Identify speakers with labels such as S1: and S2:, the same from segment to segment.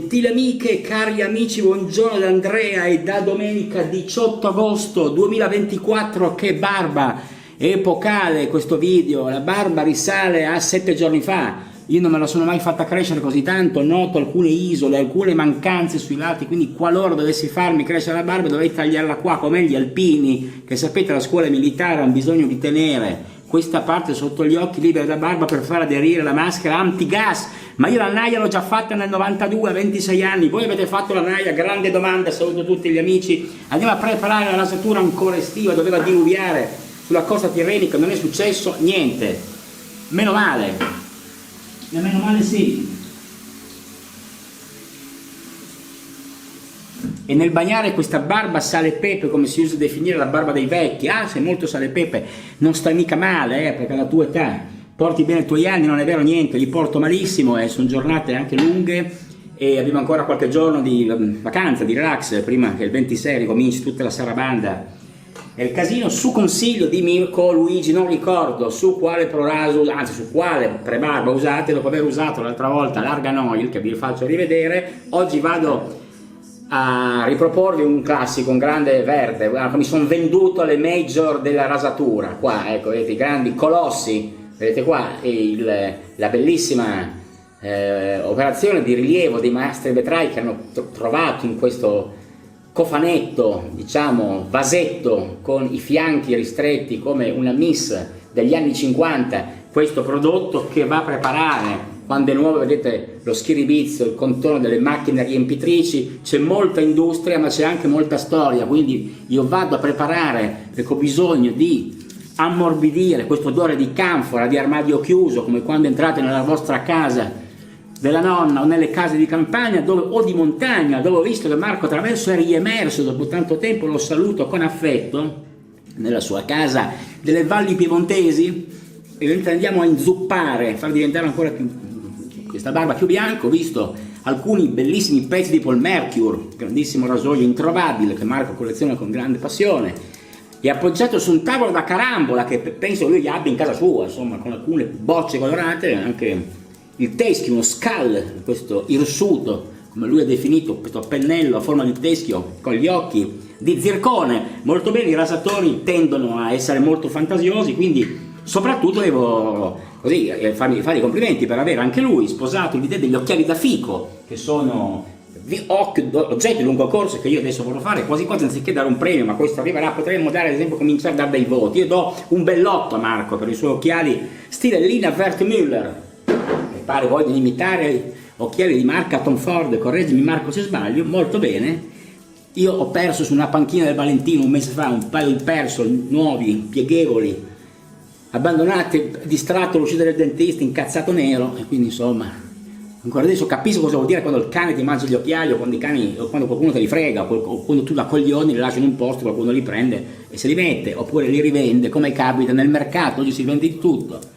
S1: Gentili amiche e cari amici, buongiorno da Andrea e da domenica 18 agosto 2024. Che barba epocale questo video, la barba risale a 7 giorni fa. Io non me la sono mai fatta crescere così tanto, noto alcune isole, alcune mancanze sui lati, quindi qualora dovessi farmi crescere la barba dovrei tagliarla qua, come gli alpini, che sapete la scuola militare hanno bisogno di tenere questa parte sotto gli occhi libera da barba per far aderire la maschera antigas. Ma io la naia l'ho già fatta nel 92 a 26 anni, voi avete fatto la naia? Grande domanda, saluto tutti gli amici. Andiamo a preparare la rasatura ancora estiva, doveva diluviare sulla costa tirrenica, non è successo niente, meno male, meno male sì. E nel bagnare questa barba sale e pepe, come si usa a definire la barba dei vecchi, sei molto sale e pepe, non stai mica male, perché alla tua età porti bene i tuoi anni, non è vero niente, li porto malissimo, sono giornate anche lunghe e abbiamo ancora qualche giorno di vacanza, di relax, prima che il 26 ricominci tutta la sarabanda e il casino. Su consiglio di Mirko Luigi, non ricordo su quale proraso, anzi su quale prebarba usate, dopo aver usato l'altra volta l'Argan Oil, che vi faccio rivedere, oggi vado a riproporvi un classico, un grande verde. Mi sono venduto alle major della rasatura, qua ecco, vedete i grandi colossi, vedete qua la bellissima operazione di rilievo dei maestri vetrai che hanno trovato in questo cofanetto, diciamo vasetto con i fianchi ristretti come una miss degli anni 50, questo prodotto che va a preparare. Quando è nuovo vedete lo schiribizzo, il contorno delle macchine riempitrici, c'è molta industria ma c'è anche molta storia, quindi io vado a preparare perché ho bisogno di ammorbidire questo odore di canfora, di armadio chiuso, come quando entrate nella vostra casa della nonna o nelle case di campagna o di montagna, dove ho visto che Marco Traverso è riemerso dopo tanto tempo, lo saluto con affetto, nella sua casa delle valli piemontesi, e andiamo a inzuppare, far diventare ancora più questa barba più bianca. Ho visto alcuni bellissimi pezzi di Paul Mercure, grandissimo rasoio introvabile che Marco colleziona con grande passione, e appoggiato su un tavolo da carambola che penso lui gli abbia in casa sua, insomma, con alcune bocce colorate, anche il teschio, uno skull, questo irsuto, come lui ha definito, questo pennello a forma di teschio con gli occhi di zircone. Molto bene, i rasatori tendono a essere molto fantasiosi, quindi soprattutto devo così fargli i complimenti per avere anche lui sposato l'idea degli occhiali da fico, che sono oggetti di lungo corso che io adesso vorrò fare quasi quasi, anziché dare un premio, ma questo arriverà, potremmo dare ad esempio, cominciare a dare dei voti. Io do un bell'otto a Marco per i suoi occhiali stile Lina Wertmüller, che pare voglia imitare occhiali di marca Tom Ford, correggimi Marco se sbaglio. Molto bene. Io ho perso su una panchina del Valentino un mese fa un paio di Persol nuovi, pieghevoli, abbandonati, distratto all'uscita del dentista, incazzato nero, e quindi insomma ancora adesso capisco cosa vuol dire quando il cane ti mangia gli occhiali, o quando qualcuno te li frega, o quando tu da coglioni li lasci in un posto, qualcuno li prende e se li mette, oppure li rivende, come capita nel mercato, oggi si vende di tutto.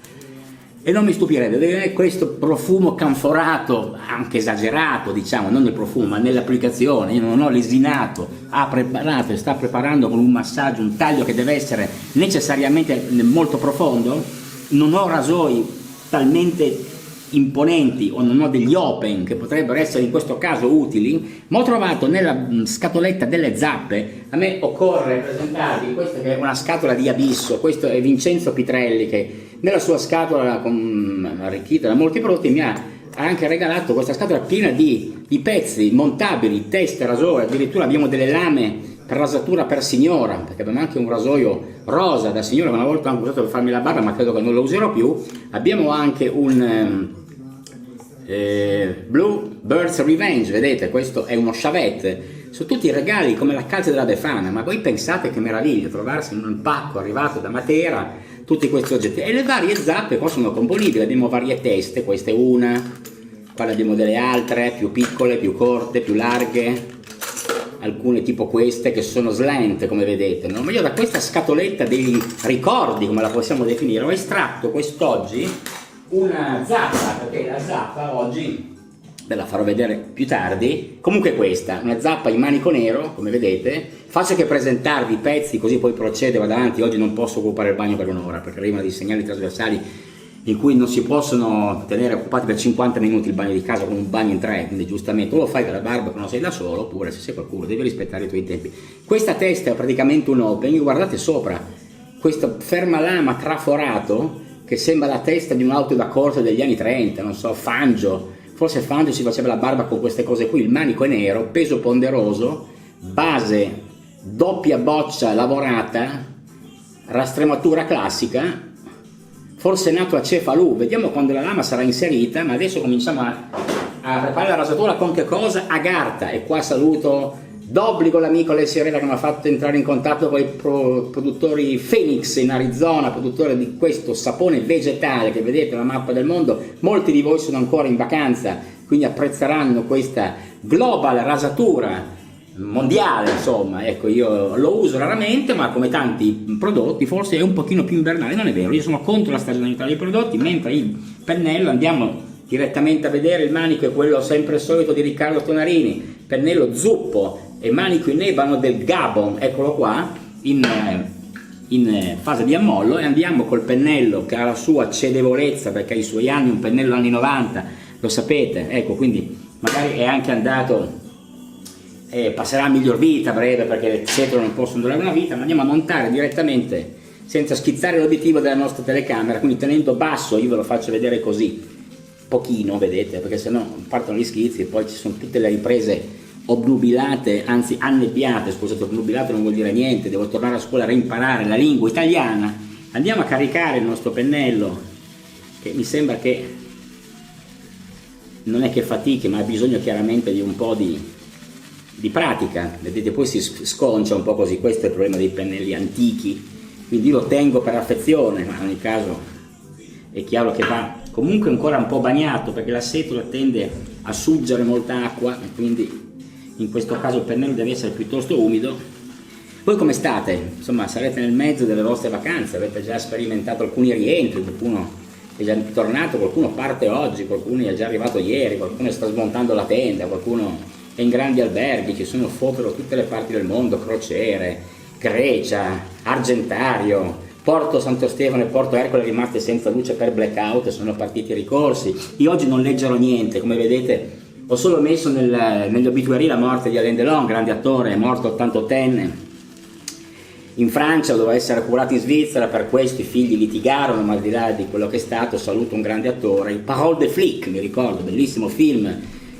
S1: E non mi stupirebbe vedere questo profumo canforato, anche esagerato, diciamo, non nel profumo ma nell'applicazione. Io non ho lesinato, ha preparato e sta preparando con un massaggio, un taglio che deve essere necessariamente molto profondo. Non ho rasoi talmente imponenti o non ho degli open che potrebbero essere in questo caso utili, ma ho trovato nella scatoletta delle zappe. A me occorre presentarvi questa, che è una scatola di Abisso. Questo è Vincenzo Pitrelli, che nella sua scatola arricchita da molti prodotti mi ha anche regalato questa scatola piena di pezzi montabili, teste, rasoi. Addirittura abbiamo delle lame per rasatura per signora, perché abbiamo anche un rasoio rosa da signora che una volta ho anche usato per farmi la barba, ma credo che non lo userò più. Abbiamo anche un Blue Bird's Revenge, vedete, questo è uno chavette. Sono tutti regali come la calza della Befana, ma voi pensate che meraviglia trovarsi in un pacco arrivato da Matera tutti questi oggetti. E le varie zappe qua sono componibili, abbiamo varie teste, questa è una, qua abbiamo delle altre più piccole, più corte, più larghe, alcune tipo queste che sono slant, come vedete, no? Ma io da questa scatoletta dei ricordi, come la possiamo definire, ho estratto quest'oggi una zappa, perché la zappa oggi ve la farò vedere più tardi. Comunque questa, una zappa in manico nero, come vedete. Faccio che presentarvi i pezzi, così poi procedo, vado avanti. Oggi non posso occupare il bagno per un'ora, perché arrivano dei segnali trasversali in cui non si possono tenere occupati per 50 minuti il bagno di casa con un bagno in 3, quindi giustamente o lo fai con la barba quando sei da solo, oppure se sei qualcuno devi rispettare i tuoi tempi. Questa testa è praticamente un open, guardate sopra, questo fermalama traforato che sembra la testa di un'auto da corsa degli anni 30, non so, Fangio, forse Fangio si faceva la barba con queste cose qui, il manico è nero, peso ponderoso, base doppia boccia lavorata, rastrematura classica, forse nato a Cefalù, vediamo quando la lama sarà inserita, ma adesso cominciamo a preparare la rasatura con che cosa? Agartha, e qua saluto d'obbligo l'amico Alessio Herrera che mi ha fatto entrare in contatto con i produttori Phoenix in Arizona, produttore di questo sapone vegetale che vedete nella mappa del mondo. Molti di voi sono ancora in vacanza, quindi apprezzeranno questa global rasatura mondiale, insomma, ecco, io lo uso raramente, ma come tanti prodotti forse è un pochino più invernale. Non è vero, io sono contro la stagionalità dei prodotti, mentre il pennello, andiamo direttamente a vedere, il manico è quello sempre solito di Riccardo Tonarini, pennello zuppo e manico in ebano del Gabon, eccolo qua, in fase di ammollo, e andiamo col pennello che ha la sua cedevolezza perché ha i suoi anni, un pennello anni 90, lo sapete, ecco, quindi magari è anche andato, passerà a miglior vita a breve perché le setole non possono durare una vita, ma andiamo a montare direttamente senza schizzare l'obiettivo della nostra telecamera, quindi tenendo basso, io ve lo faccio vedere così, pochino, vedete, perché sennò partono gli schizzi e poi ci sono tutte le riprese obnubilate, anzi annebbiate, scusate, obnubilate non vuol dire niente, devo tornare a scuola a reimparare la lingua italiana. Andiamo a caricare il nostro pennello, che mi sembra che non è che fatichi, ma ha bisogno chiaramente di un po' di pratica, vedete, poi si sconcia un po' così. Questo è il problema dei pennelli antichi, quindi io lo tengo per affezione, ma in ogni caso è chiaro che va comunque ancora un po' bagnato perché la setola tende a suggere molta acqua e quindi in questo caso il pennello deve essere piuttosto umido. Voi come state? Insomma, sarete nel mezzo delle vostre vacanze, avete già sperimentato alcuni rientri, qualcuno è già tornato, qualcuno parte oggi, qualcuno è già arrivato ieri, qualcuno sta smontando la tenda, qualcuno è in grandi alberghi, ci sono foto da tutte le parti del mondo, crociere, Grecia, Argentario, Porto Santo Stefano e Porto Ercole rimaste senza luce per blackout, sono partiti i ricorsi. Io oggi non leggerò niente, come vedete ho solo messo negli obituari la morte di Alain Delon, grande attore, morto 88enne in Francia, doveva essere curato in Svizzera, per questo i figli litigarono, ma al di là di quello che è stato saluto un grande attore. Parole de flic, mi ricordo, bellissimo film,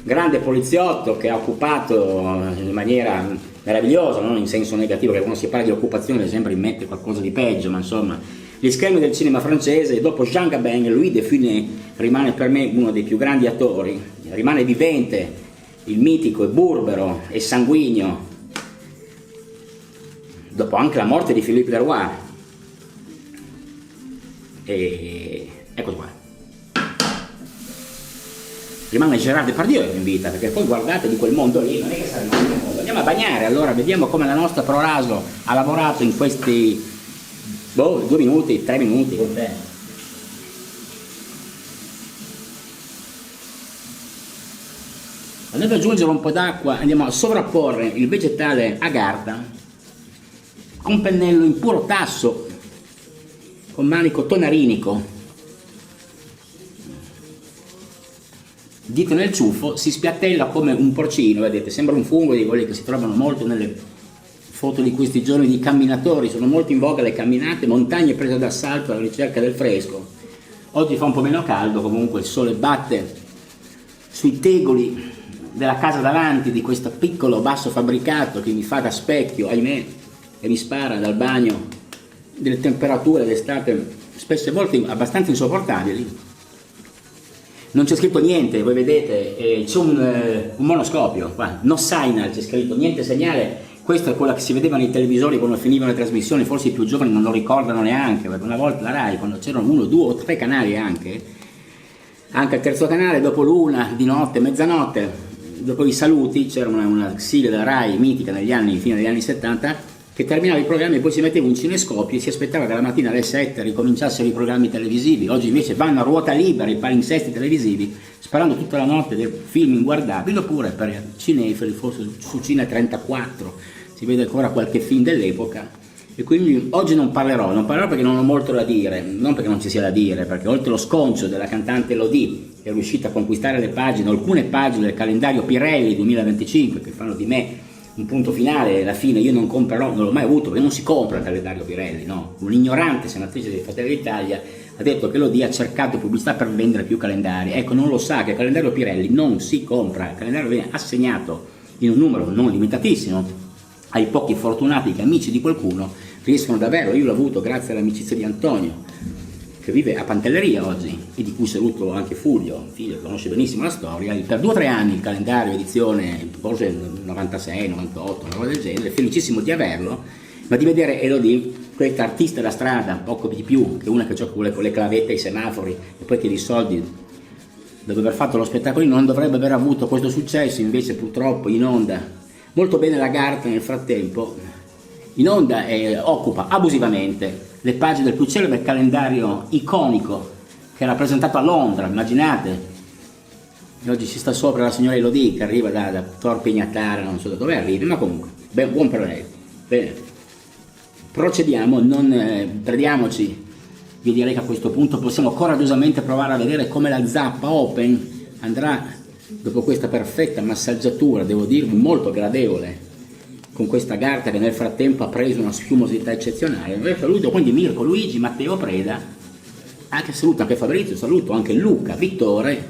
S1: grande poliziotto che ha occupato in maniera meravigliosa, non in senso negativo, perché quando si parla di occupazione sempre in mente qualcosa di peggio, ma insomma gli schermi del cinema francese. Dopo Jean Gabin, Louis de Funès rimane per me uno dei più grandi attori, rimane vivente il mitico e burbero e sanguigno, dopo anche la morte di Philippe Leroy, e ecco qua, rimane Gérard Depardieu in vita, perché poi guardate, di quel mondo lì non è che sarà il nostro mondo. Andiamo a bagnare, allora vediamo come la nostra ProRaso ha lavorato in questi 2 minuti, 3 minuti con te. Andiamo ad aggiungere un po' d'acqua, andiamo a sovrapporre il vegetale Agartha con pennello in puro tasso, con manico tonarinico, dito nel ciuffo, si spiattella come un porcino, vedete, sembra un fungo di quelli che si trovano molto nelle foto di questi giorni di camminatori, sono molto in voga le camminate, montagne prese d'assalto alla ricerca del fresco. Oggi fa un po' meno caldo, comunque il sole batte sui tegoli della casa davanti di questo piccolo basso fabbricato che mi fa da specchio, ahimè, e mi spara dal bagno delle temperature d'estate spesso e volte abbastanza insopportabili. Non c'è scritto niente, voi vedete, c'è un monoscopio, qua, no signal, c'è scritto, niente segnale. Questa è quella che si vedeva nei televisori quando finivano le trasmissioni, forse i più giovani non lo ricordano neanche, perché una volta la Rai, quando c'erano 1, 2 o 3 canali anche al terzo canale, dopo l'1 di notte, mezzanotte, dopo i saluti, c'era una sigla della Rai mitica fine degli anni 70, che terminava i programmi e poi si metteva un cinescopio e si aspettava che la mattina alle 7 ricominciassero i programmi televisivi. Oggi invece vanno a ruota libera i palinsesti televisivi, sparando tutta la notte del film inguardabili, oppure per cinefili, forse su Cine 34 si vede ancora qualche film dell'epoca. E quindi oggi non parlerò perché non ho molto da dire, non perché non ci sia da dire, perché oltre lo sconcio della cantante Elodie, che è riuscita a conquistare le pagine, alcune pagine del calendario Pirelli 2025, che fanno di me un punto finale, alla fine io non comprerò, non l'ho mai avuto, perché non si compra il calendario Pirelli, no? Un'ignorante senatrice dei Fratelli d'Italia ha detto che Elodie ha cercato pubblicità per vendere più calendari. Ecco, non lo sa che il calendario Pirelli non si compra, il calendario viene assegnato in un numero non limitatissimo ai pochi fortunati che amici di qualcuno riescono davvero. Io l'ho avuto grazie all'amicizia di Antonio, che vive a Pantelleria oggi, e di cui saluto anche Fulvio, figlio che conosce benissimo la storia. Per 2 o 3 anni il calendario edizione, forse 96, 98, una cosa del genere, felicissimo di averlo, ma di vedere Elodie, questa artista da strada, poco di più che una che gioca con le clavette ai semafori e poi chiede i soldi, dopo aver fatto lo spettacolo non dovrebbe aver avuto questo successo, invece purtroppo in onda. Molto bene Lagarde nel frattempo, in onda occupa abusivamente le pagine del più celebre calendario iconico che era presentato a Londra, immaginate. E oggi ci sta sopra la signora Elodie che arriva da Tor Pignatara, non so da dove arrivi, ma comunque, buon per lei. Bene, procediamo, non perdiamoci. Vi direi che a questo punto possiamo coraggiosamente provare a vedere come la zappa Open andrà dopo questa perfetta massaggiatura, devo dirvi molto gradevole, con questa Garta che nel frattempo ha preso una schiumosità eccezionale. Saluto quindi Mirko, Luigi, Matteo Preda, anche saluto anche Fabrizio, saluto anche Luca, Vittore,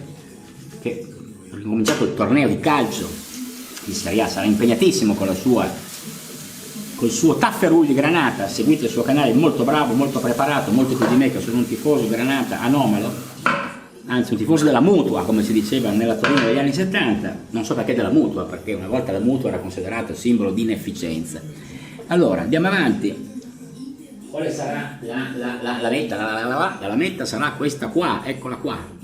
S1: che ha ricominciato il torneo di calcio di Serie A, sarà impegnatissimo con col suo Tafferugli Granata. Seguite il suo canale, molto bravo, molto preparato, molto più di me che sono un tifoso Granata anomalo, anzi un tifoso della Mutua, come si diceva nella Torino degli anni 70, non so perché della Mutua, perché una volta la Mutua era considerata simbolo di inefficienza. Allora, andiamo avanti. Quale sarà la meta? La meta sarà questa qua, eccola qua.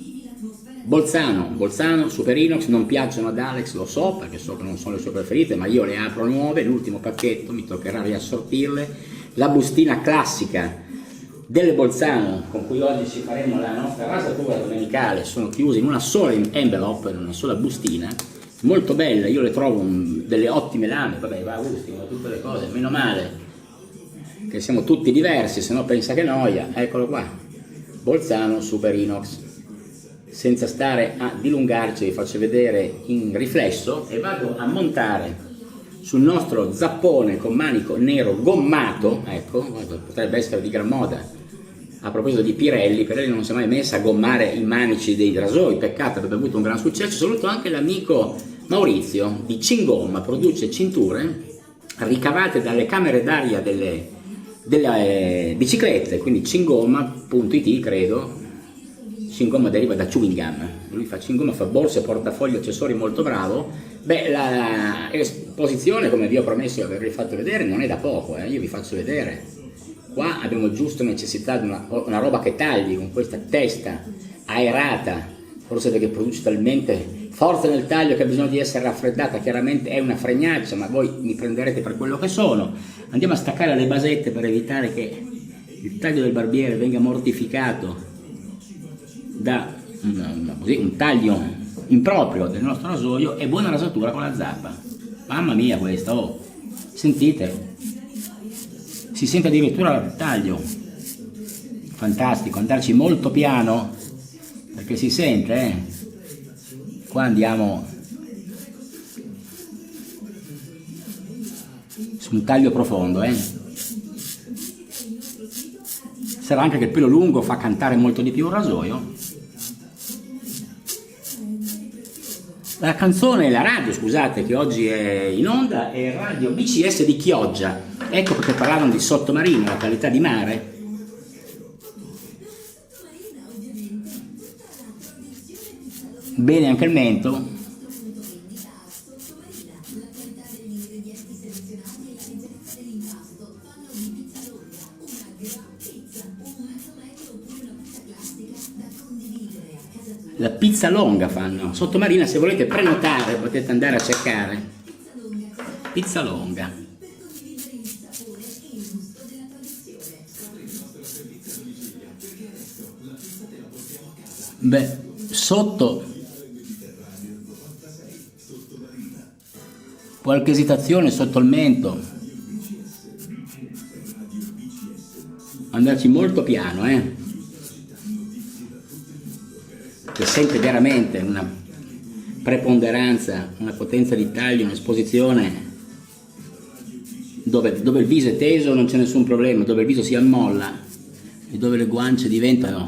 S1: Bolzano, Super Inox, non piacciono ad Alex, lo so, perché so che non sono le sue preferite, ma io le apro nuove, l'ultimo pacchetto, mi toccherà riassortirle. La bustina classica delle Bolzano, con cui oggi ci faremo la nostra rasatura domenicale, sono chiuse in una sola envelope, in una sola bustina, molto bella, io le trovo delle ottime lame, vabbè, va a gusti, come tutte le cose, meno male che siamo tutti diversi, se no pensa che noia. Eccolo qua, Bolzano Super Inox. Senza stare a dilungarci, vi faccio vedere in riflesso e vado a montare sul nostro zappone con manico nero gommato. Ecco, potrebbe essere di gran moda. A proposito di Pirelli non si è mai messa a gommare i manici dei rasoi, peccato, avrebbe avuto un gran successo. Saluto anche l'amico Maurizio di Cingomma, produce cinture ricavate dalle camere d'aria delle biciclette, quindi cingomma.it credo. Cingomma deriva da chewing gum, lui fa cingomma, fa borse, portafogli, accessori, molto bravo. Beh, l'esposizione, come vi ho promesso di avervi fatto vedere, non è da poco, io vi faccio vedere. Qua abbiamo giusto necessità di una roba che tagli, con questa testa aerata, forse perché produce talmente forza nel taglio che ha bisogno di essere raffreddata. Chiaramente è una fregnaccia, ma voi mi prenderete per quello che sono. Andiamo a staccare le basette per evitare che il taglio del barbiere venga mortificato da un taglio improprio del nostro rasoio. E buona rasatura con la zappa. Mamma mia questa, oh, sentite, si sente addirittura il taglio, fantastico. Andarci molto piano perché si sente, qua andiamo su un taglio profondo, sarà anche che il pelo lungo fa cantare molto di più il rasoio. La canzone, la radio, scusate, che oggi è in onda è Radio BCS di Chioggia. Ecco perché parlavano di sottomarino, la qualità di mare. Bene anche il mento. La pizza longa fanno, sottomarina, se volete prenotare potete andare a cercare. Pizza longa. Beh, sotto qualche esitazione sotto il mento. andarci molto piano, che sente veramente una preponderanza, una potenza di taglio, un'esposizione dove il viso è teso non c'è nessun problema, dove il viso si ammolla e dove le guance diventano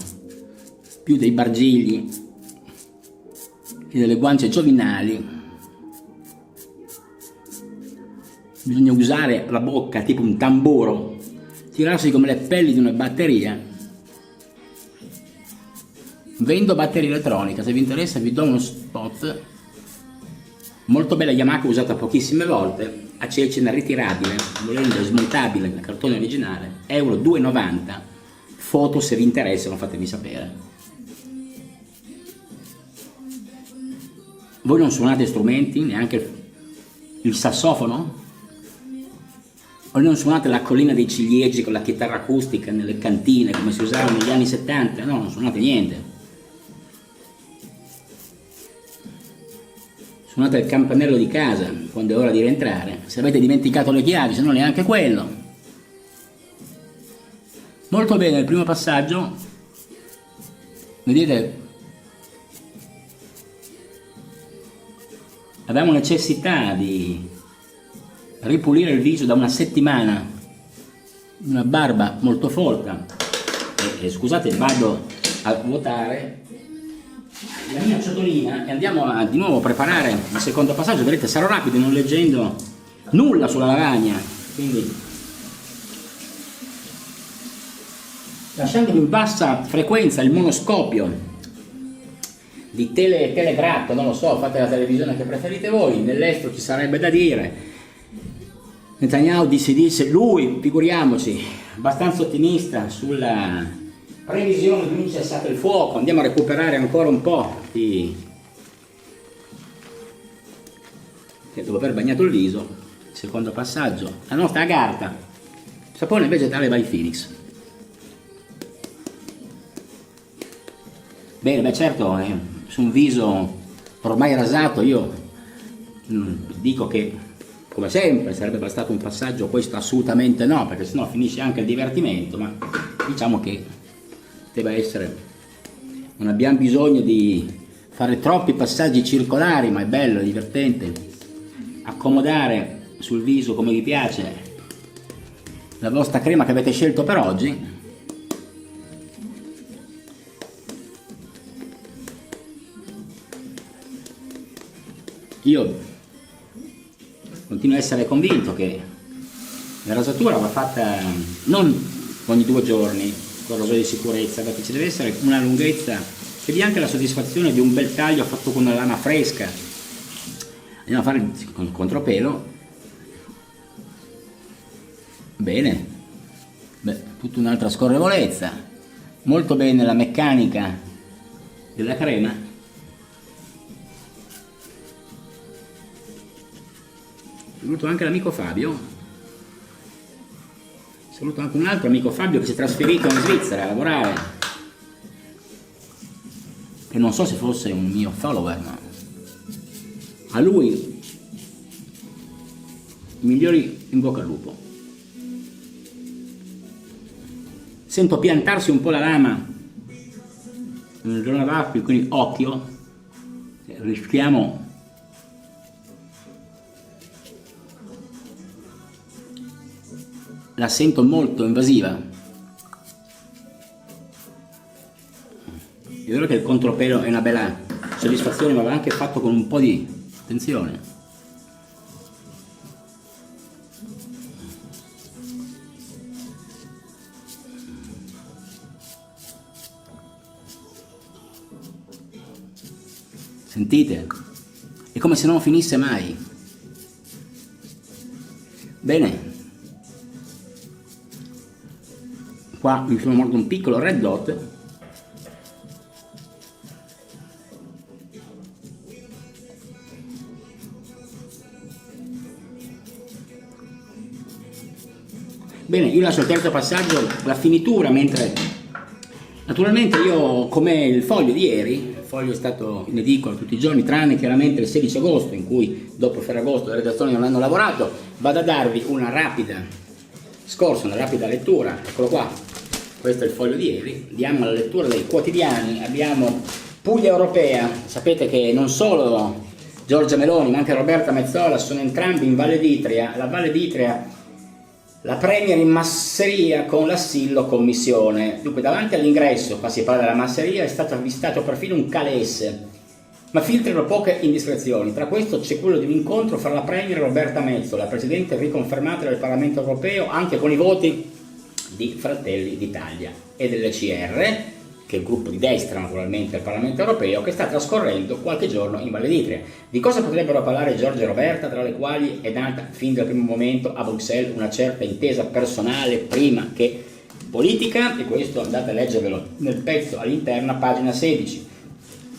S1: più dei bargigli che delle guance giovinali, bisogna usare la bocca tipo un tamburo, tirarsi come le pelli di una batteria. Vendo batteria elettronica, se vi interessa vi do uno spot, molto bella Yamaha, usata pochissime volte, acecina ritirabile, volendo smontabile nel cartone originale, euro 2,90, foto se vi interessano fatemi sapere. Voi non suonate strumenti, neanche il sassofono? O non suonate la collina dei ciliegi con la chitarra acustica nelle cantine come si usava negli anni 70? No, non suonate niente. Suonate il campanello di casa quando è ora di rientrare, se avete dimenticato le chiavi, se no neanche quello. Molto bene, il primo passaggio, vedete, avevamo necessità di ripulire il viso da una settimana, una barba molto folta, e scusate vado a vuotare la mia ciotolina e andiamo a di nuovo preparare il secondo passaggio. Vedete, sarò rapido non leggendo nulla sulla lavagna, quindi lasciandovi in bassa frequenza il monoscopio di telegratto, non lo so, fate la televisione che preferite voi, nell'estero ci sarebbe da dire. Netanyahu dice, lui, figuriamoci, abbastanza ottimista sulla previsione di un cessato il fuoco. Andiamo a recuperare ancora un po' che dopo aver bagnato il viso, secondo passaggio, la nostra agarta, sapone vegetale by Phoenix. Bene, beh certo, su un viso ormai rasato io dico che come sempre sarebbe bastato un passaggio, questo assolutamente no, perché sennò finisce anche il divertimento, ma diciamo che deve essere, non abbiamo bisogno di fare troppi passaggi circolari, ma è bello, è divertente, accomodare sul viso come vi piace la vostra crema che avete scelto per oggi. Io continuo a essere convinto che la rasatura va fatta non ogni 2 giorni, con ragione di sicurezza, perché ci deve essere una lunghezza che dia anche la soddisfazione di un bel taglio fatto con una lana fresca. Andiamo a fare il contropelo. Bene, beh, tutta un'altra scorrevolezza, molto bene la meccanica della crema. Saluto anche l'amico Fabio, saluto anche un altro amico Fabio che si è trasferito in Svizzera a lavorare, che non so se fosse un mio follower, ma a lui i migliori in bocca al lupo. Sento piantarsi un po' la lama nel giorno d'April, quindi occhio, rischiamo la sento molto invasiva. È vero che il contropelo è una bella soddisfazione, ma va anche fatto con un po' di attenzione. Sentite? È come se non finisse mai. Bene. Qua mi sono morto un piccolo red dot. Bene, io lascio il terzo passaggio, la finitura, mentre naturalmente io, come il foglio di ieri, il foglio è stato in edicola tutti i giorni, tranne chiaramente il 16 agosto, in cui dopo Ferragosto le redazioni non hanno lavorato, vado a darvi una rapida scorsa, una rapida lettura, eccolo qua, questo è il foglio di ieri. Diamo la lettura dei quotidiani. Abbiamo Puglia Europea, sapete che non solo Giorgia Meloni ma anche Roberta Metsola sono entrambi in Valle d'Itria. La Valle d'Itria, la premier in masseria con l'assillo commissione. Dunque davanti all'ingresso, qua si parla della masseria, è stato avvistato perfino un calesse, ma filtrano poche indiscrezioni. Tra questo c'è quello di un incontro fra la premier Roberta Metsola, presidente riconfermata del Parlamento Europeo, anche con i voti di Fratelli d'Italia e dell'ECR, che è il gruppo di destra naturalmente al Parlamento Europeo, che sta trascorrendo qualche giorno in Valle d'Itria. Di cosa potrebbero parlare Giorgia e Roberta, tra le quali è nata fin dal primo momento a Bruxelles una certa intesa personale prima che politica, e questo andate a leggervelo nel pezzo all'interno a pagina 16.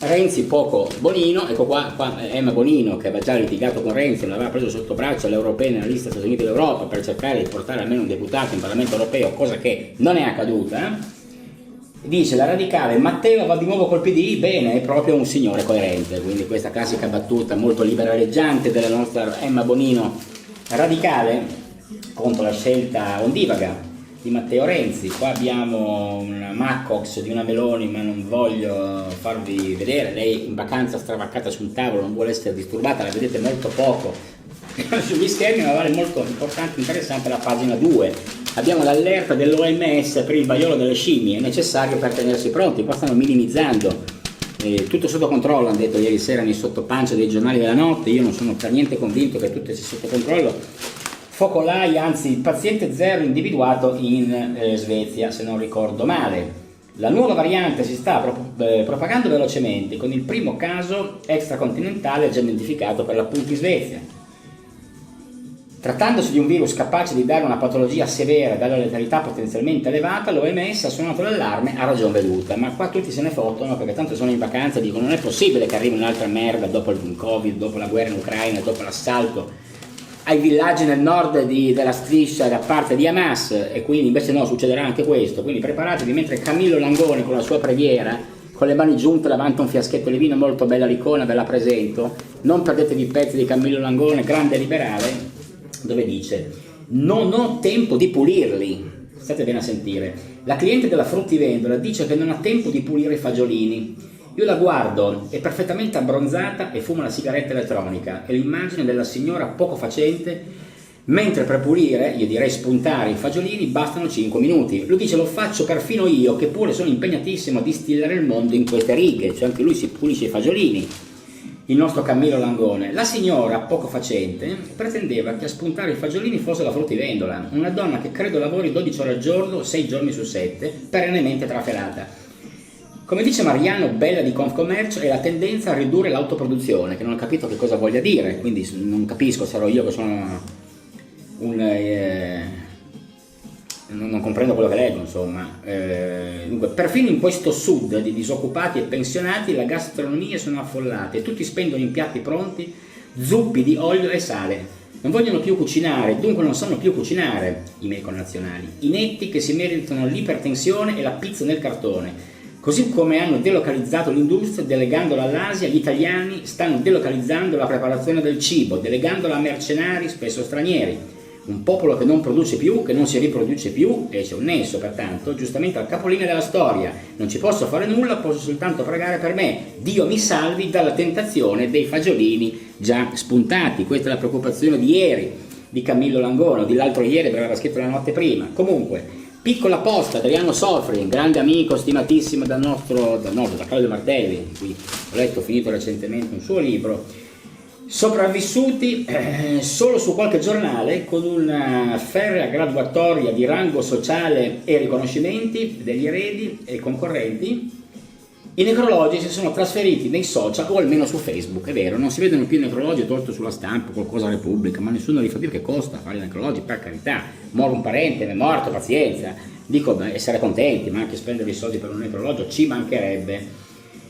S1: Renzi poco Bonino, ecco qua Emma Bonino, che aveva già litigato con Renzi, l'aveva preso sotto braccio alle europee nella lista Stati Uniti d'Europa per cercare di portare almeno un deputato in Parlamento Europeo, cosa che non è accaduta. Dice la radicale: Matteo va di nuovo col PD, bene, è proprio un signore coerente. Quindi questa classica battuta molto liberaleggiante della nostra Emma Bonino radicale contro la scelta ondivaga di Matteo Renzi. Qua abbiamo una Maccox di una Meloni, ma non voglio farvi vedere, lei in vacanza stravaccata su un tavolo, non vuole essere disturbata, la vedete molto poco sugli schermi, ma vale molto importante e interessante la pagina 2. Abbiamo l'allerta dell'OMS per il vaiolo delle scimmie, è necessario per tenersi pronti. Qua stanno minimizzando, tutto sotto controllo, hanno detto ieri sera nei sottopancia dei giornali della notte. Io non sono per niente convinto che tutto sia sotto controllo. Focolai, anzi paziente zero individuato in Svezia, se non ricordo male. La nuova variante si sta propagando velocemente, con il primo caso extracontinentale già identificato per l'appunto in Svezia. Trattandosi di un virus capace di dare una patologia severa e dalla letalità potenzialmente elevata, l'OMS ha suonato l'allarme a ragion veduta, ma qua tutti se ne fottono perché tanto sono in vacanza e dicono non è possibile che arrivi un'altra merda dopo il Covid, dopo la guerra in Ucraina, dopo l'assalto ai villaggi nel nord della striscia da parte di Hamas, e quindi invece no, succederà anche questo. Quindi preparatevi, mentre Camillo Langone con la sua preghiera, con le mani giunte davanti a un fiaschetto di vino, molto bella l'icona, ve la presento, non perdetevi i pezzi di Camillo Langone, grande liberale, dove dice: non ho tempo di pulirli. State bene a sentire. La cliente della fruttivendola dice che non ha tempo di pulire i fagiolini. Io la guardo, è perfettamente abbronzata e fuma la sigaretta elettronica, e l'immagine della signora poco facente, mentre per pulire, io direi spuntare i fagiolini, bastano 5 minuti. Lui dice: lo faccio perfino io, che pure sono impegnatissimo a distillare il mondo in queste righe, cioè anche lui si pulisce i fagiolini. Il nostro Camillo Langone. La signora poco facente pretendeva che a spuntare i fagiolini fosse la fruttivendola, una donna che credo lavori 12 ore al giorno, 6 giorni su 7, perennemente trafelata. Come dice Mariano Bella di Confcommercio, è la tendenza a ridurre l'autoproduzione, che non ho capito che cosa voglia dire, quindi non capisco, sarò io che sono non comprendo quello che leggo, insomma. Dunque, perfino in questo sud di disoccupati e pensionati le gastronomie sono affollate, tutti spendono in piatti pronti zuppi di olio e sale. Non vogliono più cucinare, dunque non sanno più cucinare i miei connazionali, i netti che si meritano l'ipertensione e la pizza nel cartone. Così come hanno delocalizzato l'industria delegandola all'Asia, gli italiani stanno delocalizzando la preparazione del cibo, delegandola a mercenari spesso stranieri. Un popolo che non produce più, che non si riproduce più, e c'è un nesso pertanto, giustamente al capolinea della storia. Non ci posso fare nulla, posso soltanto pregare per me. Dio mi salvi dalla tentazione dei fagiolini già spuntati. Questa è la preoccupazione di ieri, di Camillo Langone, di l'altro ieri, perché aveva scritto la notte prima. Comunque, piccola posta, Adriano Sofri, grande amico, stimatissimo da Claudio Martelli, di cui ho letto, finito recentemente un suo libro, sopravvissuti solo su qualche giornale, con una ferrea graduatoria di rango sociale e riconoscimenti degli eredi e concorrenti. I necrologi si sono trasferiti nei social, o almeno su Facebook, è vero, non si vedono più i necrologi tolto sulla stampa, qualcosa a Repubblica, ma nessuno gli fa dire che costa fare i necrologi, per carità, muore un parente, è morto, pazienza, dico essere contenti, ma anche spendere i soldi per un necrologio ci mancherebbe.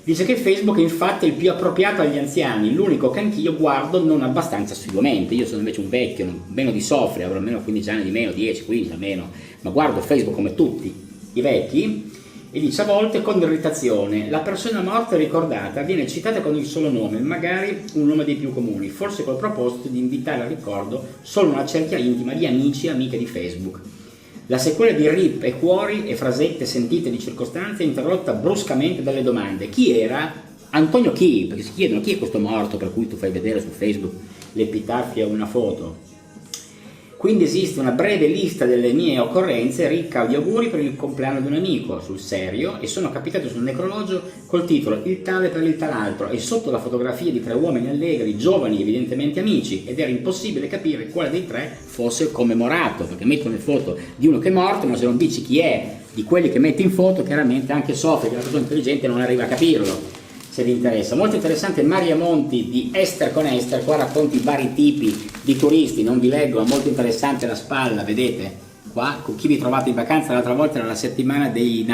S1: Dice che Facebook è infatti il più appropriato agli anziani, l'unico che anch'io guardo non abbastanza assiduamente. Io sono invece un vecchio, meno di Sofri, avrò almeno 15 anni di meno, 10, 15 almeno, ma guardo Facebook come tutti i vecchi. E dice: a volte con irritazione, la persona morta e ricordata viene citata con il solo nome, magari un nome dei più comuni, forse col proposito di invitare al ricordo solo una cerchia intima di amici e amiche di Facebook. La sequela di rip e cuori e frasette sentite di circostanze interrotta bruscamente dalle domande. Chi era? Antonio chi? Perché si chiedono chi è questo morto per cui tu fai vedere su Facebook l'epitafio e una foto. Quindi esiste una breve lista delle mie occorrenze ricca di auguri per il compleanno di un amico, sul serio, e sono capitato sul necrologio col titolo Il tale per il tal'altro e sotto la fotografia di 3 uomini allegri, giovani, evidentemente amici, ed era impossibile capire quale dei 3 fosse il commemorato, perché mettono le foto di uno che è morto, ma se non dici chi è di quelli che metti in foto, chiaramente anche Sofia, che è una persona intelligente, non arriva a capirlo. Se vi interessa. Molto interessante Maria Monti di Ester con Ester, qua racconti i vari tipi di turisti, non vi leggo, ma molto interessante la spalla, vedete? Qua, con chi vi trovate in vacanza l'altra volta era la settimana dei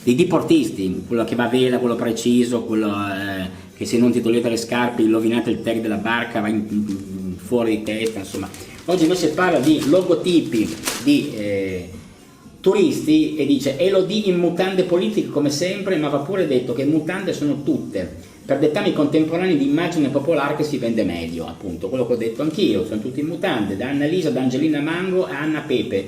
S1: diportisti, quello che va a vela, quello preciso, quello che se non ti togliete le scarpe, illuminate il tag della barca, va fuori di testa, insomma. Oggi invece parla di logotipi, di turisti e dice Elodie in mutande politiche come sempre, ma va pure detto che mutande sono tutte per dettami contemporanei di immagine popolare che si vende meglio, appunto quello che ho detto anch'io, sono tutti in mutande, da Annalisa, da Angelina Mango a Anna Pepe.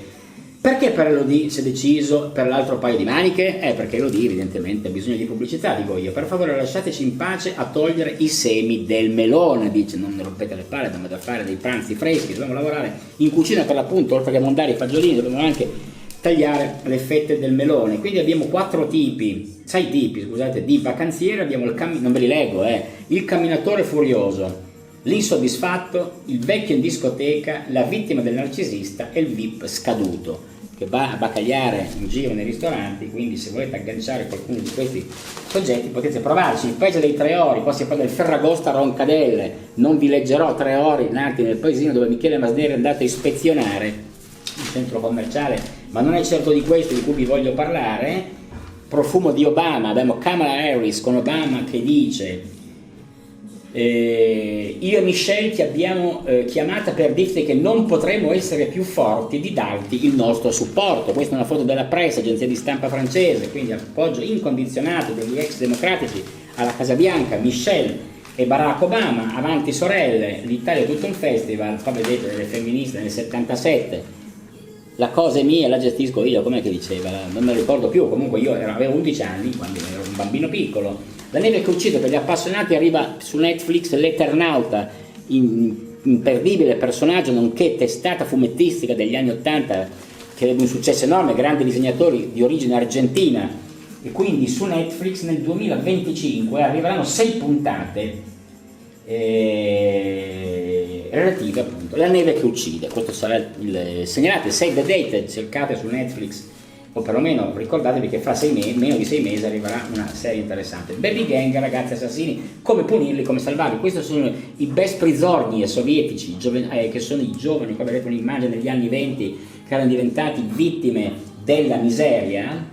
S1: Perché per Elodie si è deciso per l'altro paio di maniche? Perché Elodie evidentemente ha bisogno di pubblicità, dico io. Per favore lasciateci in pace a togliere i semi del melone, dice, non ne rompete le palle, dobbiamo da fare dei pranzi freschi, dobbiamo lavorare in cucina per l'appunto, oltre che montare i fagiolini, dobbiamo anche tagliare le fette del melone. Quindi abbiamo 6 tipi, scusate, di vacanziere. Abbiamo non ve li leggo, il camminatore furioso, l'insoddisfatto, il vecchio in discoteca, la vittima del narcisista e il VIP scaduto, che va a baccagliare in giro nei ristoranti. Quindi se volete agganciare qualcuno di questi soggetti potete provarci. Il paese dei 3 ori, qua si parla del Ferragosto a Roncadelle, non vi leggerò 3 ori nati nel paesino dove Michele Masneri è andato a ispezionare il centro commerciale, ma non è certo di questo di cui vi voglio parlare. Profumo di Obama, abbiamo Kamala Harris con Obama che dice io e Michelle ti abbiamo chiamata per dirti che non potremo essere più forti di darti il nostro supporto. Questa è una foto della Press, agenzia di stampa francese, quindi appoggio incondizionato degli ex democratici alla Casa Bianca, Michelle e Barack Obama, avanti sorelle, l'Italia è tutto un festival. Qua vedete delle femministe nel 77, la cosa è mia, la gestisco io, com'è che diceva? Non me lo ricordo più, comunque io avevo 11 anni quando ero un bambino piccolo. La neve che uccide, per gli appassionati, arriva su Netflix l'Eternauta, imperdibile personaggio nonché testata fumettistica degli anni 80 che ebbe un successo enorme, grandi disegnatori di origine argentina, e quindi su Netflix nel 2025 arriveranno 6 puntate relative appunto alla neve che uccide. Questo sarà segnalate, save the date, cercate su Netflix, o perlomeno ricordatevi che fra meno di 6 mesi arriverà una serie interessante. Baby gang, ragazzi assassini, come punirli, come salvarli. Questi sono i besprizorni sovietici, che sono i giovani, qua vedete un'immagine degli anni 20 che erano diventati vittime della miseria,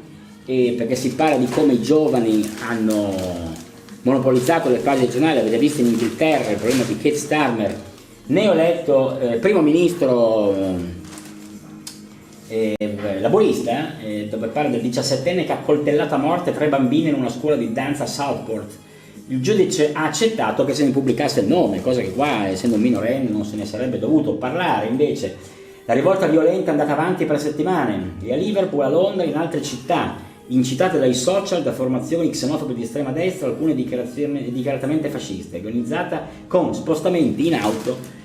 S1: perché si parla di come i giovani hanno monopolizzato le pagine del giornale. Avete visto in Inghilterra il problema di Keir Starmer, neoeletto primo ministro laburista, dove parla del 17enne che ha coltellato a morte 3 bambini in una scuola di danza a Southport. Il giudice ha accettato che se ne pubblicasse il nome, cosa che qua, essendo un minorenne, non se ne sarebbe dovuto parlare. Invece la rivolta violenta è andata avanti per settimane, e a Liverpool, a Londra e in altre città, incitate dai social da formazioni xenofobe di estrema destra, alcune dichiaratamente fasciste, organizzata con spostamenti in auto,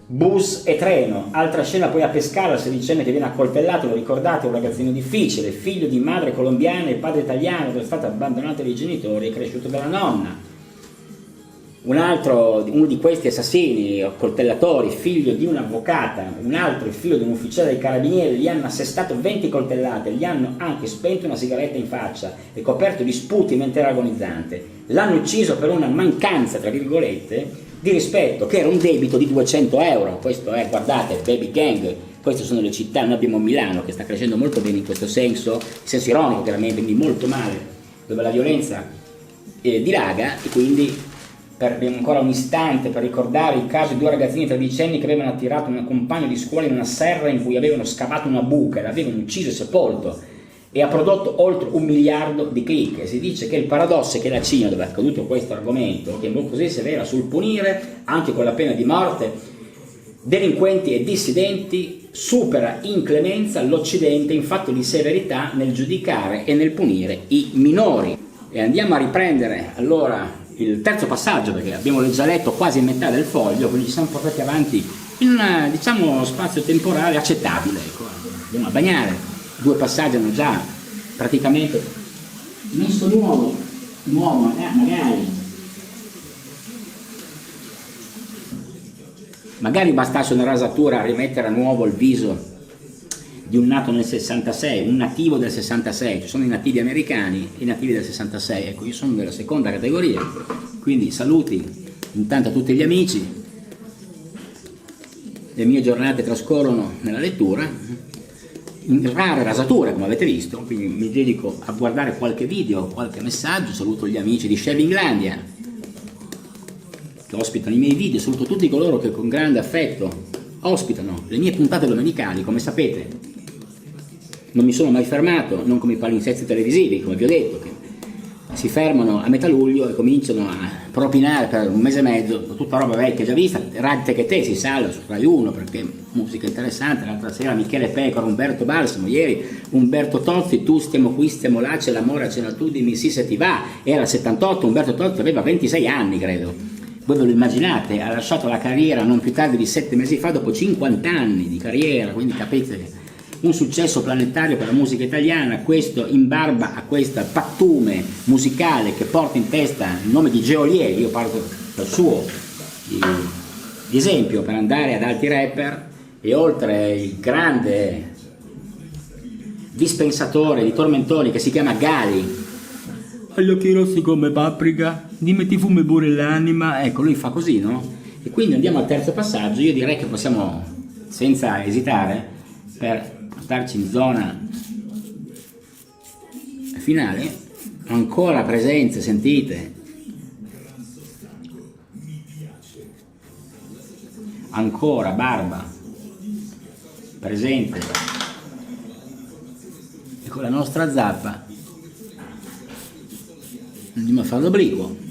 S1: bus e treno. Altra scena poi a Pescara, il 16enne che viene accoltellato, lo ricordate, un ragazzino difficile, figlio di madre colombiana e padre italiano, che è stato abbandonato dai genitori e cresciuto dalla nonna. Uno di questi assassini, coltellatori, figlio di un'avvocata, un altro, il figlio di un ufficiale dei carabinieri, gli hanno assestato 20 coltellate, gli hanno anche spento una sigaretta in faccia e coperto di sputi mentre era agonizzante. L'hanno ucciso per una mancanza, tra virgolette, di rispetto, che era un debito di 200 euro. Questo è, guardate, baby gang, queste sono le città. Noi abbiamo Milano che sta crescendo molto bene in questo senso, in senso ironico chiaramente, quindi molto male, dove la violenza dilaga, e quindi abbiamo ancora un istante per ricordare il caso di 2 ragazzini tredicenni che avevano attirato un compagno di scuola in una serra in cui avevano scavato una buca, l'avevano ucciso e sepolto, e ha prodotto oltre 1 miliardo di click. E si dice che il paradosso è che la Cina, dove è accaduto questo argomento, che è molto così severa sul punire anche con la pena di morte delinquenti e dissidenti, supera in clemenza l'Occidente in fatto di severità nel giudicare e nel punire i minori. E andiamo a riprendere allora il terzo passaggio, perché abbiamo già letto quasi metà del foglio, quindi ci siamo portati avanti in un, diciamo, spazio temporale accettabile. Ecco. Andiamo a bagnare, 2 passaggi hanno già praticamente messo nuovo magari bastasse una rasatura a rimettere a nuovo il viso di un nato nel 66, un nativo del 66, ci sono i nativi americani e i nativi del 66, ecco, io sono della seconda categoria, quindi saluti intanto a tutti gli amici, le mie giornate trascorrono nella lettura, in rare rasature come avete visto, quindi mi dedico a guardare qualche video, qualche messaggio, saluto gli amici di Shavinglandia che ospitano i miei video, saluto tutti coloro che con grande affetto ospitano le mie puntate domenicali, come sapete non mi sono mai fermato, non come i palinsesti televisivi, come vi ho detto, che si fermano a metà luglio e cominciano a propinare per un mese e mezzo tutta roba vecchia già vista, Radio che te si sale su Rai 1 perché musica interessante, l'altra sera Michele Pecora, Umberto Balsamo, ieri Umberto Tozzi, tu stiamo qui, stiamo là, c'è l'amore a cena tu, dimmi sì se ti va, era 78, Umberto Tozzi aveva 26 anni credo, voi ve lo immaginate, ha lasciato la carriera non più tardi di 7 mesi fa dopo 50 anni di carriera, quindi capite un successo planetario per la musica italiana, questo in barba a questo pattume musicale che porta in testa il nome di Geolier, io parto dal suo di esempio per andare ad altri rapper, e oltre il grande dispensatore di tormentoni che si chiama Gali, ha gli occhi rossi come paprika, dimmi ti fumi pure l'anima, ecco lui fa così, no? E quindi andiamo al terzo passaggio, io direi che possiamo senza esitare per starci in zona finale, ancora presenze, sentite, ancora barba presente e con la nostra zappa andiamo a fare l'obliquo.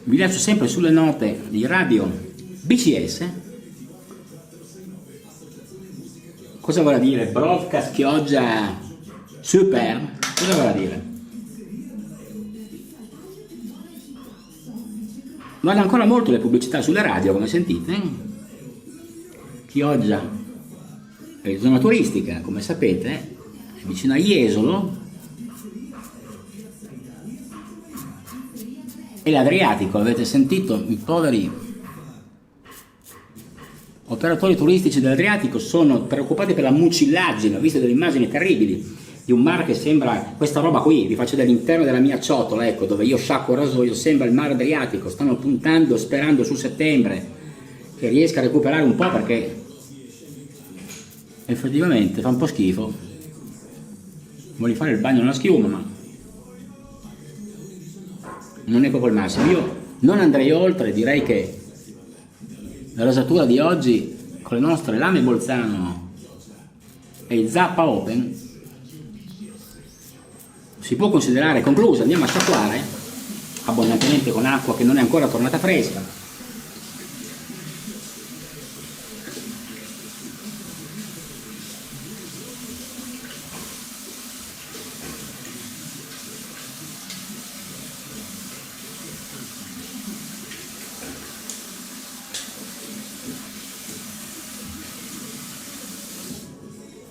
S1: Vi lascio sempre sulle note di Radio BCS. Cosa vuol dire? Broadcast Chioggia Super? Cosa vuol dire? Vanno ancora molto le pubblicità sulle radio, come sentite. Chioggia è zona turistica, come sapete, è vicino a Jesolo. E l'Adriatico, avete sentito, i poveri operatori turistici dell'Adriatico sono preoccupati per la mucillaggine, ho visto delle immagini terribili di un mare che sembra questa roba qui, vi faccio dall'interno della mia ciotola, ecco, dove io sciacquo il rasoio, sembra il mare Adriatico, stanno puntando, sperando su settembre che riesca a recuperare un po' perché effettivamente fa un po' schifo, voglio fare il bagno nella schiuma ma non è proprio il massimo. Io non andrei oltre, direi che la rasatura di oggi con le nostre lame Bolzano e il Zappa Open si può considerare conclusa. Andiamo a sciacquare abbondantemente con acqua che non è ancora tornata fresca.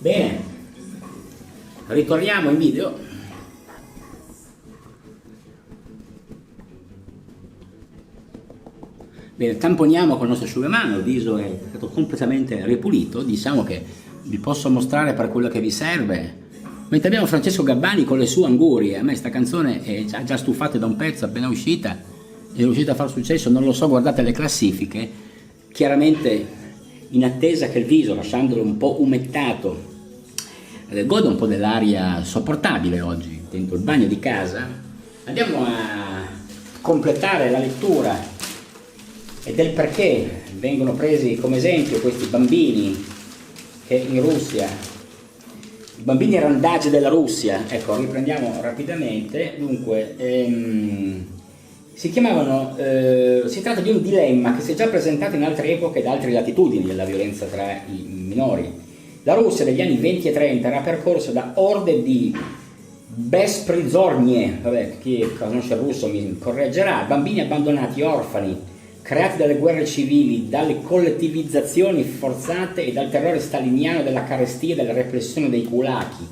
S1: Bene, ritorniamo in video. Bene, tamponiamo con il nostro asciugamano, il viso è stato completamente ripulito, diciamo che vi posso mostrare per quello che vi serve. Mentre abbiamo Francesco Gabbani con le sue angurie, a me sta canzone è già stufata da un pezzo, appena uscita, è riuscita a far successo, non lo so, guardate le classifiche, chiaramente in attesa che il viso, lasciandolo un po' umettato, goda un po' dell'aria sopportabile oggi dentro il bagno di casa. Andiamo a completare la lettura e del perché vengono presi come esempio questi bambini che in Russia I bambini randagi della Russia, ecco, riprendiamo rapidamente. Dunque, si chiamavano, si tratta di un dilemma che si è già presentato in altre epoche ed altre latitudini della violenza tra i minori. La Russia degli anni 20 e 30 era percorsa da orde di besprizornie, vabbè, chi conosce il russo mi correggerà, bambini abbandonati, orfani, creati dalle guerre civili, dalle collettivizzazioni forzate e dal terrore staliniano della carestia e della repressione dei kulaki.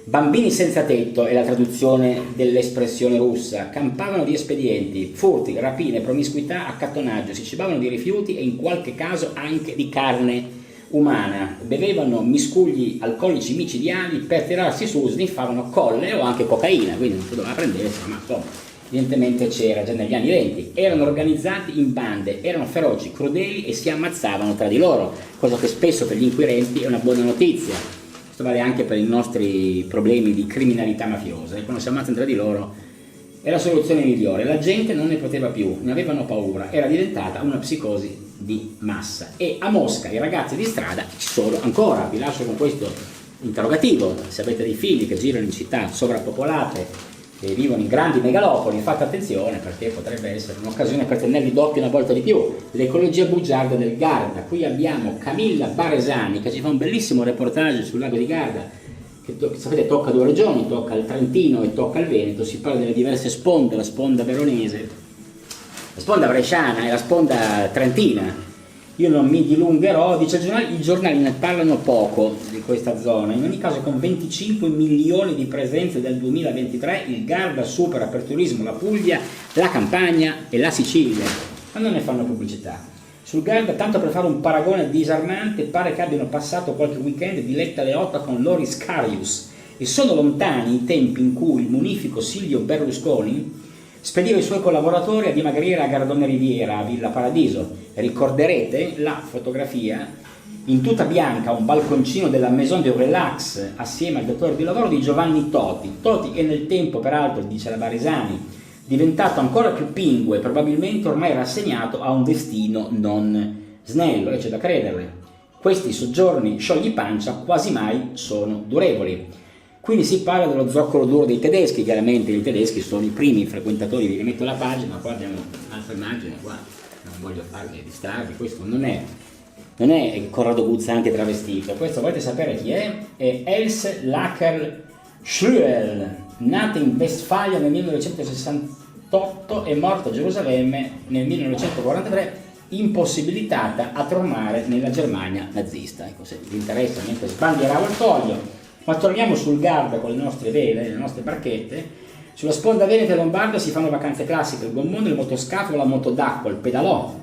S1: Bambini senza tetto è la traduzione dell'espressione russa, campavano di espedienti, furti, rapine, promiscuità, accattonaggio, si cibavano di rifiuti e in qualche caso anche di carne umana, bevevano miscugli alcolici micidiali, per tirarsi su sniffavano colle o anche cocaina, quindi non si doveva prendere, ma insomma, evidentemente c'era già negli anni 20, erano organizzati in bande, erano feroci, crudeli e si ammazzavano tra di loro, cosa che spesso per gli inquirenti è una buona notizia. Questo vale anche per i nostri problemi di criminalità mafiosa, e quando si ammazzano tra di loro è la soluzione migliore. La gente non ne poteva più, ne avevano paura, era diventata una psicosi di massa. E a Mosca i ragazzi di strada ci sono ancora. Vi lascio con questo interrogativo: se avete dei figli che girano in città sovrappopolate e vivono in grandi megalopoli, fate attenzione, perché potrebbe essere un'occasione per tenerli d'occhio una volta di più. L'ecologia bugiarda del Garda. Qui abbiamo Camilla Baresani che ci fa un bellissimo reportage sul lago di Garda, che sapete tocca 2 regioni, tocca il Trentino e tocca il Veneto. Si parla delle diverse sponde, la sponda veronese, la sponda bresciana e la sponda trentina. Io non mi dilungherò, dice i giornali ne parlano poco di questa zona. In ogni caso, con 25 milioni di presenze del 2023, il Garda supera per turismo la Puglia, la Campania e la Sicilia, ma non ne fanno pubblicità. Sul Garda, tanto per fare un paragone disarmante, pare che abbiano passato qualche weekend di letta Leotta con Loris Karius, e sono lontani i tempi in cui il munifico Silvio Berlusconi spediva i suoi collaboratori a dimagrire a Gardone Riviera, a Villa Paradiso. Ricorderete la fotografia in tuta bianca, un balconcino della Maison du Relax assieme al datore di lavoro di Giovanni Toti. Toti è nel tempo, peraltro, dice la Baresani, diventato ancora più pingue, probabilmente ormai rassegnato a un destino non snello, e c'è da crederle. Questi soggiorni sciogli-pancia quasi mai sono durevoli. Quindi si parla dello zoccolo duro dei tedeschi. Chiaramente i tedeschi sono i primi frequentatori, vi rimetto la pagina, qua abbiamo un'altra immagine, qua non voglio farvi distrarvi, questo non è Corrado Guzzanti travestito, questo volete sapere chi è? È Else Lacker Schröel, nata in Westfalia nel 1968 e morta a Gerusalemme nel 1943, impossibilitata a tornare nella Germania nazista. Ecco, se vi interessa, mentre sbandieravo il foglio. Ma torniamo sul Garda con le nostre vele, le nostre barchette. Sulla sponda veneta e lombarda si fanno vacanze classiche: il gommone, il motoscafo, la moto d'acqua, il pedalò,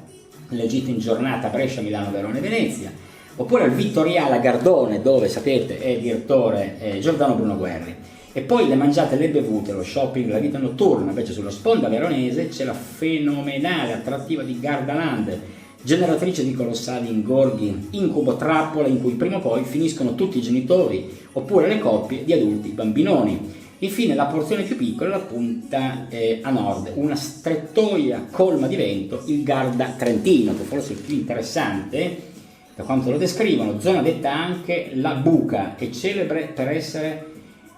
S1: le gite in giornata a Brescia, Milano, Verona e Venezia, oppure il Vittoriale a Gardone, dove sapete è direttore Giordano Bruno Guerri. E poi le mangiate, le bevute, lo shopping, la vita notturna. Invece sulla sponda veronese c'è la fenomenale attrattiva di Gardaland, generatrice di colossali ingorghi, incubo trappola in cui prima o poi finiscono tutti i genitori oppure le coppie di adulti bambinoni. Infine la porzione più piccola, la punta a nord, una strettoia colma di vento, il Garda Trentino, che forse è il più interessante da quanto lo descrivono, zona detta anche la Buca, che è celebre per essere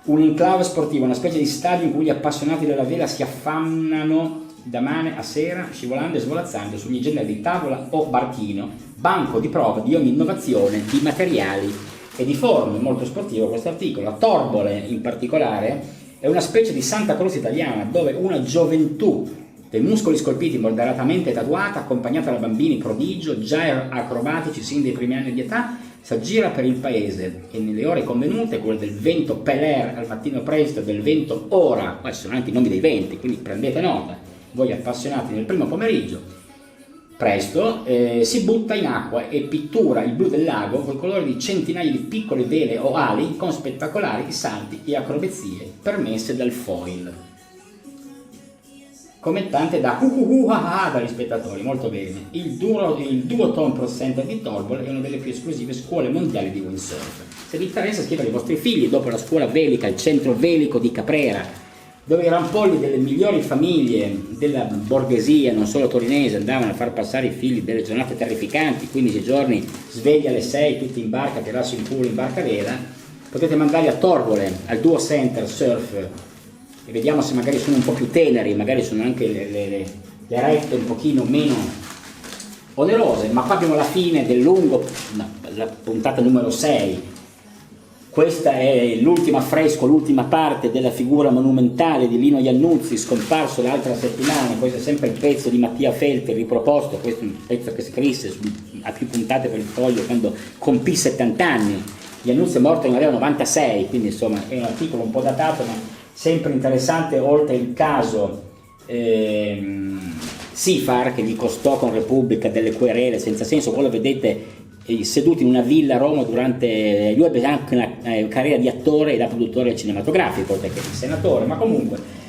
S1: un enclave sportivo, una specie di stadio in cui gli appassionati della vela si affannano da mane a sera, scivolando e svolazzando sugli generi di tavola o barchino, banco di prova di ogni innovazione di materiali e di forme. Molto sportivo questo articolo. La Torbole, in particolare, è una specie di Santa Croce italiana, dove una gioventù dei muscoli scolpiti moderatamente tatuata, accompagnata da bambini prodigio, già acrobatici sin dai primi anni di età, si aggira per il paese, e nelle ore convenute, quelle del vento Peler al mattino presto, del vento Ora, questi sono anche i nomi dei venti, quindi prendete nota, voi appassionati nel primo pomeriggio, presto, si butta in acqua e pittura il blu del lago col colore di centinaia di piccole vele o ali con spettacolari salti e acrobazie permesse dal foil. Commentante da dagli spettatori, molto bene. Il Duotone Pro Center di Torbole è una delle più esclusive scuole mondiali di windsurf. Se vi interessa, scrivete ai vostri figli dopo la scuola velica, il centro velico di Caprera, dove i rampolli delle migliori famiglie della borghesia, non solo torinese, andavano a far passare i figli delle giornate terrificanti, 15 giorni, svegli alle 6, tutti in barca, tirarsi in culo in barca a vela, potete mandarli a Torvole, al Duo Center Surf, e vediamo se magari sono un po' più teneri, magari sono anche le rette un pochino meno onerose, ma qua abbiamo la fine del lungo, la puntata numero 6. Questa è l'ultimo affresco, l'ultima parte della figura monumentale di Lino Iannuzzi, scomparso l'altra settimana. Questo è sempre il pezzo di Mattia Feltri riproposto, questo è un pezzo che scrisse a più puntate per il Foglio quando compì 70 anni. Iannuzzi è morto nel 96, quindi insomma è un articolo un po' datato, ma sempre interessante, oltre il caso Sifar, che gli costò con Repubblica delle querele senza senso. Voi lo vedete seduti in una villa a Roma durante lui ebbe anche una carriera di attore e da produttore cinematografico oltre che di senatore, ma comunque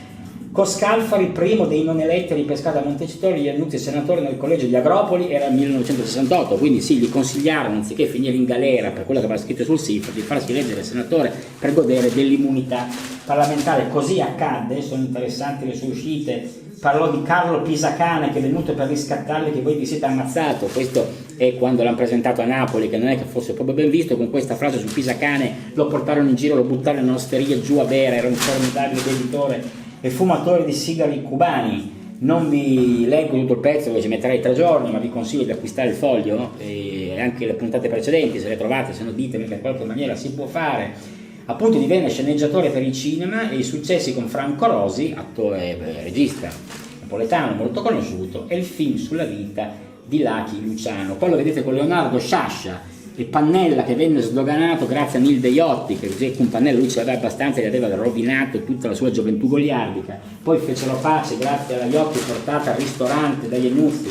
S1: con Scalfari, primo dei non eletti ripescati a Montecitorio, Iannuzzi senatore nel collegio di Agropoli era il 1968, quindi sì, gli consigliarono, anziché finire in galera per quello che aveva scritto sul sito, di farsi eleggere senatore per godere dell'immunità parlamentare. Così accadde, sono interessanti le sue uscite. Parlò di Carlo Pisacane che è venuto per riscattarli, che voi vi siete ammazzato. Questo è quando l'hanno presentato a Napoli, che non è che fosse proprio ben visto. Con questa frase su Pisacane lo portarono in giro, lo buttarono in osteria giù a bere, era un formidabile venditore e fumatore di sigari cubani. Non vi leggo tutto il pezzo perché ci metterei 3 giorni, ma vi consiglio di acquistare il Foglio e anche le puntate precedenti, se le trovate, se no ditemi che in qualche maniera si può fare. Appunto divenne sceneggiatore per il cinema e i successi con Franco Rosi, attore regista napoletano molto conosciuto, e il film sulla vita di Lucky Luciano. Poi lo vedete con Leonardo Sciascia, il Pannella che venne sdoganato grazie a Nilde Iotti, che così con Pannella lui ce l'aveva abbastanza, gli aveva rovinato tutta la sua gioventù goliardica. Poi fecero pace grazie alla Iotti portata al ristorante dagli Iannuzzi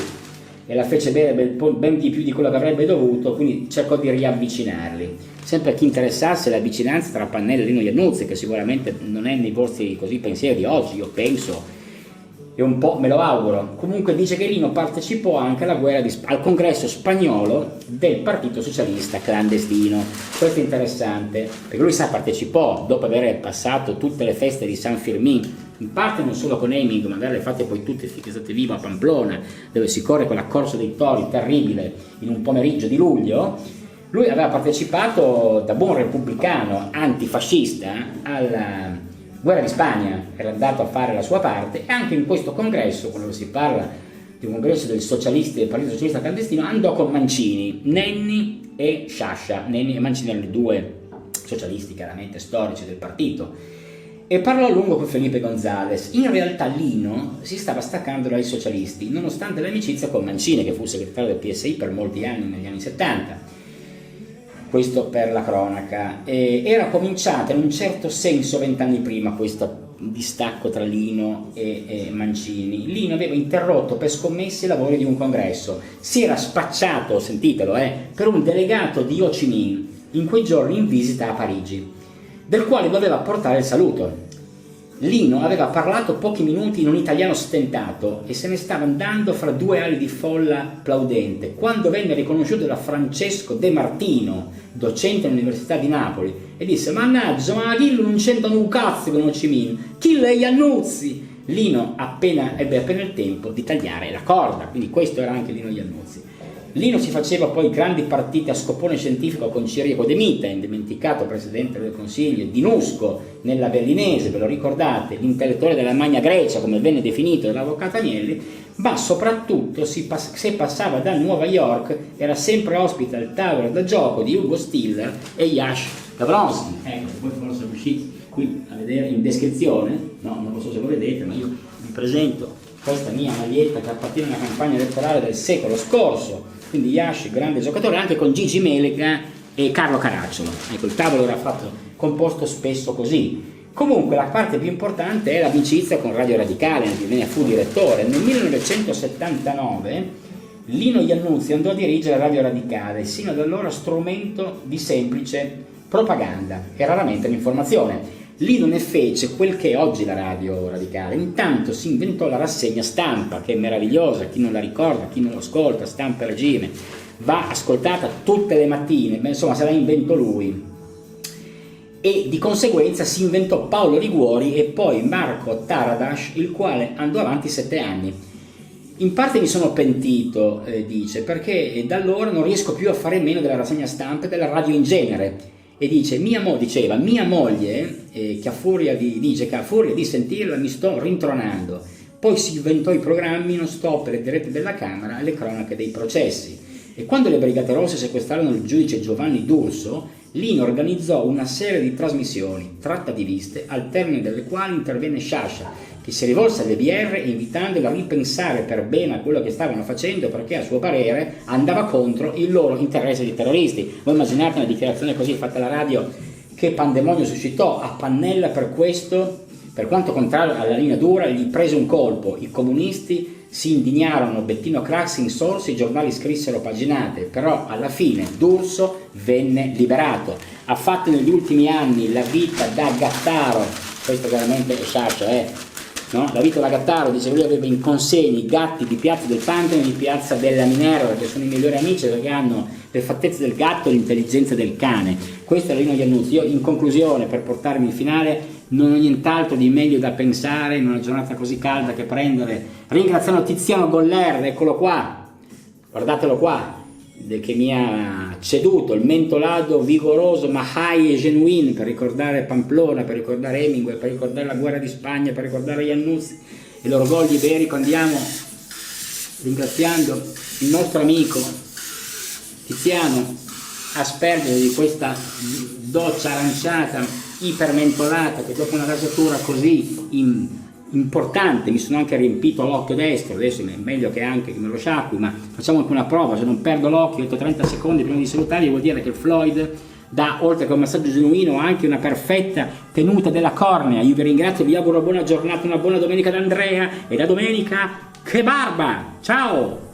S1: e la fece bere ben di più di quello che avrebbe dovuto, quindi cercò di riavvicinarli. Sempre a chi interessasse la vicinanza tra Pannella e Lino Iannuzzi, che sicuramente non è nei vostri così pensieri di oggi, io penso, e un po' me lo auguro. Comunque dice che Lino partecipò anche alla al congresso spagnolo del Partito Socialista clandestino. Questo è interessante, perché lui partecipò, dopo aver passato tutte le feste di San Firmin, in parte non solo con Heming, magari le fate poi tutte finché state vivo a Pamplona, dove si corre quella corsa dei tori terribile in un pomeriggio di luglio. Lui aveva partecipato da buon repubblicano antifascista alla guerra di Spagna, era andato a fare la sua parte, e anche in questo congresso, quando si parla di un congresso del Partito Socialista clandestino, andò con Mancini, Nenni e Sciascia. Nenni e Mancini erano i 2 socialisti chiaramente storici del partito, e parlò a lungo con Felipe González. In realtà Lino si stava staccando dai socialisti, nonostante l'amicizia con Mancini, che fu segretario del PSI per molti anni negli anni 70. Questo per la cronaca. Era cominciata in un certo senso 20 anni prima questo distacco tra Lino e Mancini. Lino aveva interrotto per scommesse i lavori di un congresso, si era spacciato, sentitelo, per un delegato di Ho Chi Minh in quei giorni in visita a Parigi, del quale doveva portare il saluto. Lino aveva parlato pochi minuti in un italiano stentato e se ne stava andando fra 2 ali di folla applaudente, quando venne riconosciuto da Francesco De Martino, docente all'Università di Napoli, e disse: mannaggia, ma Ghillo non c'entrano un cazzo con Ho Chi Minh, chi è Iannuzzi? Lino ebbe appena il tempo di tagliare la corda, quindi questo era anche Lino Iannuzzi. Lino si faceva poi grandi partite a scopone scientifico con Ciriaco De Mita, indimenticato presidente del Consiglio, di Nusco nella Berlinese, ve lo ricordate, l'intellettuale della Magna Grecia, come venne definito dall'avvocato Agnelli, ma soprattutto se passava da Nuova York era sempre ospite al tavolo da gioco di Hugo Stiller e Yash Gavronsky. Ecco, voi forse riuscite qui a vedere in descrizione, no, non lo so se lo vedete, ma io vi presento questa mia maglietta che appartiene a una campagna elettorale del secolo scorso. Quindi Yash, grande giocatore, anche con Gigi Melica e Carlo Caracciolo. Ecco, il tavolo era composto spesso così. Comunque la parte più importante è l'amicizia con Radio Radicale, ne fu direttore. Nel 1979 Lino Iannuzzi andò a dirigere Radio Radicale, sino ad allora strumento di semplice propaganda e raramente l'informazione. Lino ne fece quel che è oggi la Radio Radicale. Intanto si inventò la rassegna stampa, che è meravigliosa, chi non la ricorda, chi non lo ascolta, Stampa e Regime, va ascoltata tutte le mattine, ma insomma se la inventò lui. E di conseguenza si inventò Paolo Liguori e poi Marco Taradas, il quale andò avanti 7 anni. In parte mi sono pentito, dice, perché da allora non riesco più a fare meno della rassegna stampa e della radio in genere. e dice, diceva, mia moglie, che a furia di sentirla mi sto rintronando. Poi si inventò i programmi non stop, le dirette della Camera e le cronache dei processi. E quando le Brigate Rosse sequestrarono il giudice Giovanni D'Urso, Lino organizzò una serie di trasmissioni, trattadiviste, al termine delle quali intervenne Sciascia, che si rivolse alle BR invitandole a ripensare per bene a quello che stavano facendo, perché a suo parere andava contro il loro interesse di terroristi. Voi immaginate una dichiarazione così fatta alla radio, che pandemonio suscitò. A Pannella per questo, per quanto contrario alla linea dura, gli prese un colpo. I comunisti si indignarono, Bettino Craxi insorse, i giornali scrissero paginate, però alla fine D'Urso venne liberato. Ha fatto negli ultimi anni la vita da gattaro, questo veramente è Sciascia, no? La vita da gattaro, dice, lui aveva in consegna i gatti di Piazza del Pantano e di Piazza della Minerva, che sono i migliori amici perché hanno le fattezze del gatto e l'intelligenza del cane. Questa è la linea di Annunzi. Io in conclusione, per portarmi in finale, non ho nient'altro di meglio da pensare in una giornata così calda che prendere, ringraziando Tiziano Goller, eccolo qua, guardatelo qua, che mi ha ceduto il mentolado vigoroso ma high e genuine per ricordare Pamplona, per ricordare Hemingway, per ricordare la guerra di Spagna, per ricordare Iannuzzi e l'orgoglio iberico. Andiamo ringraziando il nostro amico Tiziano aspergere di questa doccia aranciata ipermentolata, che dopo una rasatura così importante mi sono anche riempito l'occhio destro. Adesso è meglio che anche che me lo sciacqui, ma facciamo anche una prova. Se non perdo l'occhio entro 30 secondi prima di salutarvi, vuol dire che il Floyd dà, oltre che un massaggio genuino, anche una perfetta tenuta della cornea. Io vi ringrazio, vi auguro una buona giornata, una buona domenica da Andrea, e da domenica che barba, ciao!